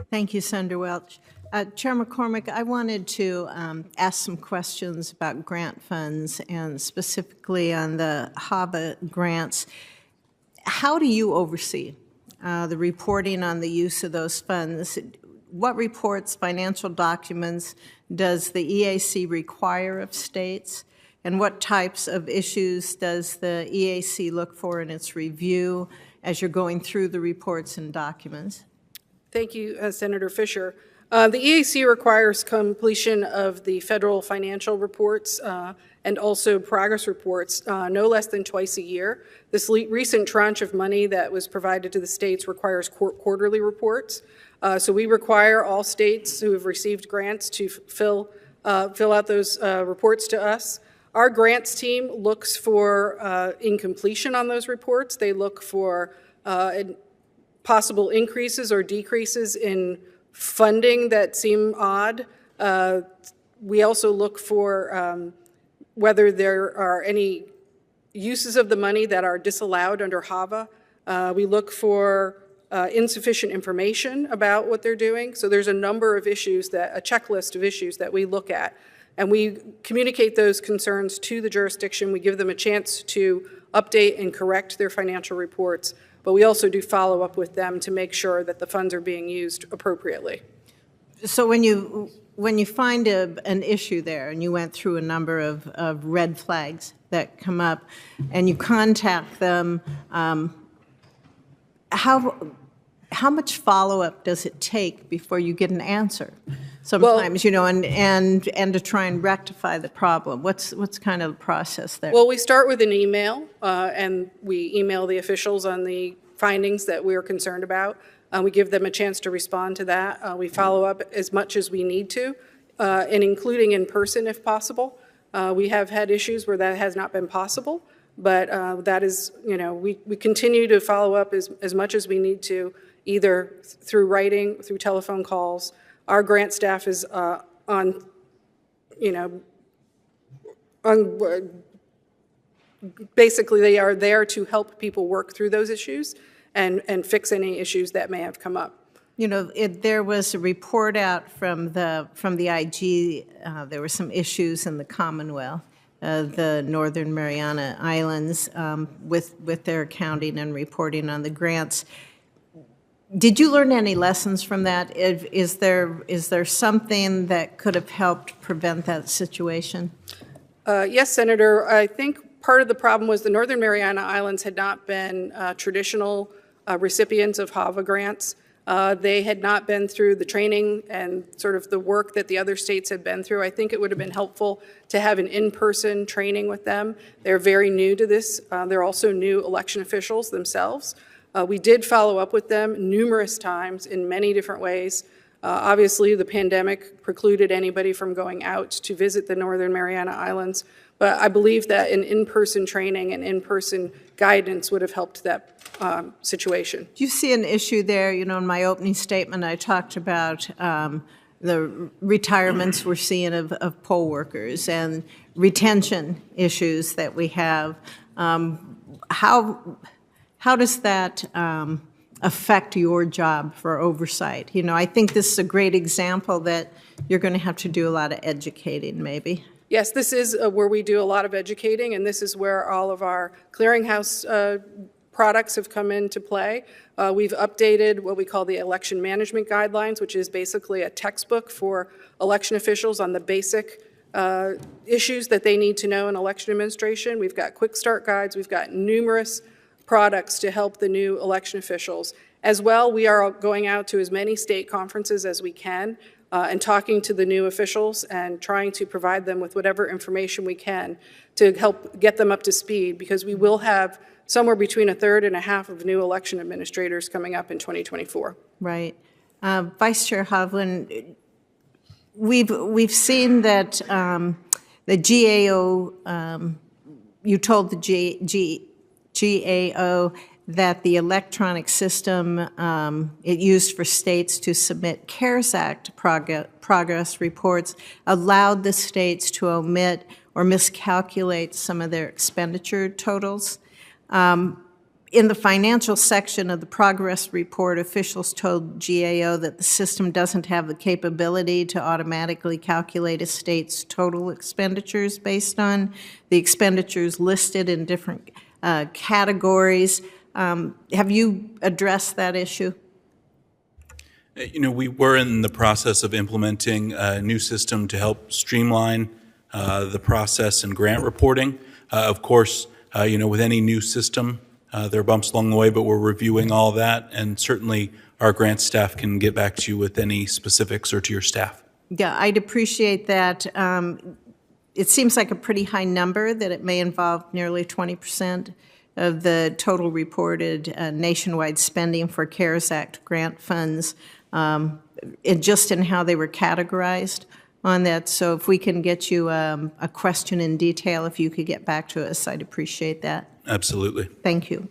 Thank you, Senator Welch. Chair McCormick, I wanted to ask some questions about grant funds and specifically on the HAVA grants. How do you oversee the reporting on the use of those funds? What reports, financial documents, does the EAC require of states? And what types of issues does the EAC look for in its review as you're going through the reports and documents? Thank you, Senator Fischer. The EAC requires completion of the federal financial reports and also progress reports no less than twice a year. This recent tranche of money that was provided to the states requires quarterly reports. So we require all states who have received grants to fill out those reports to us. Our grants team looks for incompletion on those reports. They look for possible increases or decreases in funding that seem odd. We also look for whether there are any uses of the money that are disallowed under HAVA. We look for insufficient information about what they're doing. So there's a number of issues, a checklist of issues that we look at. And we communicate those concerns to the jurisdiction. We give them a chance to update and correct their financial reports. But we also do follow up with them to make sure that the funds are being used appropriately. So when you find an issue there, and you went through a number of red flags that come up, and you contact them, how much follow-up does it take before you get an answer? Sometimes, and to try and rectify the problem. What's kind of the process there? Well, we start with an email, and we email the officials on the findings that we're concerned about. We give them a chance to respond to that. We follow up as much as we need to, and including in person if possible. We have had issues where that has not been possible, but that is, we continue to follow up as much as we need to, either through writing, through telephone calls. Our grant staff is basically they are there to help people work through those issues and fix any issues that may have come up. There was a report out from the IG. There were some issues in the Commonwealth, the Northern Mariana Islands, with their accounting and reporting on the grants. Did you learn any lessons from that? Is there something that could have helped prevent that situation? Yes, Senator. I think part of the problem was the Northern Mariana Islands had not been traditional recipients of HAVA grants. They had not been through the training and sort of the work that the other states had been through. I think it would have been helpful to have an in-person training with them. They're very new to this. They're also new election officials themselves. We did follow up with them numerous times in many different ways. Obviously, the pandemic precluded anybody from going out to visit the Northern Mariana Islands, but I believe that an in-person training and in-person guidance would have helped that situation. Do you see an issue there? In my opening statement, I talked about the retirements we're seeing of poll workers and retention issues that we have. How does that affect your job for oversight? I think this is a great example that you're going to have to do a lot of educating, maybe. Yes, this is where we do a lot of educating, and this is where all of our clearinghouse products have come into play. We've updated what we call the election management guidelines, which is basically a textbook for election officials on the basic issues that they need to know in election administration. We've got quick start guides. We've got numerous products to help the new election officials. As well, we are going out to as many state conferences as we can and talking to the new officials and trying to provide them with whatever information we can to help get them up to speed, because we will have somewhere between a third and a half of new election administrators coming up in 2024. Right. Vice Chair Hovland, we've seen that the GAO, you told the GAO that the electronic system it used for states to submit CARES Act progress reports allowed the states to omit or miscalculate some of their expenditure totals. in the financial section of the progress report, officials told GAO that the system doesn't have the capability to automatically calculate a state's total expenditures based on the expenditures listed in different categories. Have you addressed that issue? We were in the process of implementing a new system to help streamline the process and grant reporting. Of course, with any new system, there are bumps along the way, but we're reviewing all that, and certainly our grant staff can get back to you with any specifics or to your staff. Yeah, I'd appreciate that. It seems like a pretty high number, that it may involve nearly 20% of the total reported nationwide spending for CARES Act grant funds, just in how they were categorized on that. So if we can get you a question in detail, if you could get back to us, I'd appreciate that. Absolutely. Thank you.